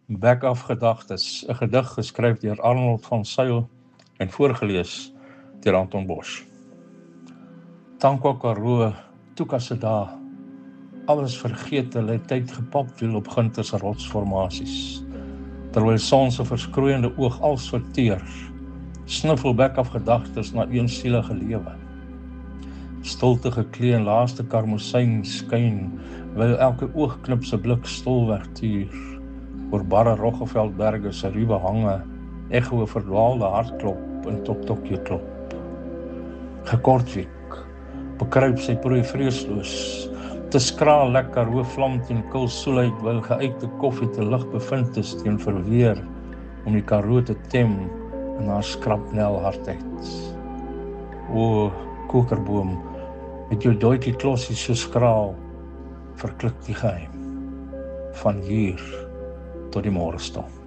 Back-af gedagtes, 'n gedig geskryf deur Arnold van Zyl en voorgelees deur Anton Bosch. Tankwa Karoo, Tuka se dae, alles vergeet, hulle het tyd gepapwiel op Ginter se rotsformasies, terwyl son se verskroeiende oog als verteer, sniffel back-af gedagtes na een sielige lewe. Stilte geklee in laaste karmosyn skyn, wil elke oogknip se blik stilweg tuur, oor barre Roggeveldberge se ruwe hange, echo verdwaalde hartklop in Tokyo klop. Gekortwiek, bekruip sy prooi vreesloos, te skraal lekker hoofvlam teen kil soelheid, wil geuite koffie te lig bevind is teen verweer, om die Karoo te tem in haar skrapnelhardheid. O, kokerboom, met jou doetjie klossie so skraal, verklik die geheim, van hier tot die môrestond.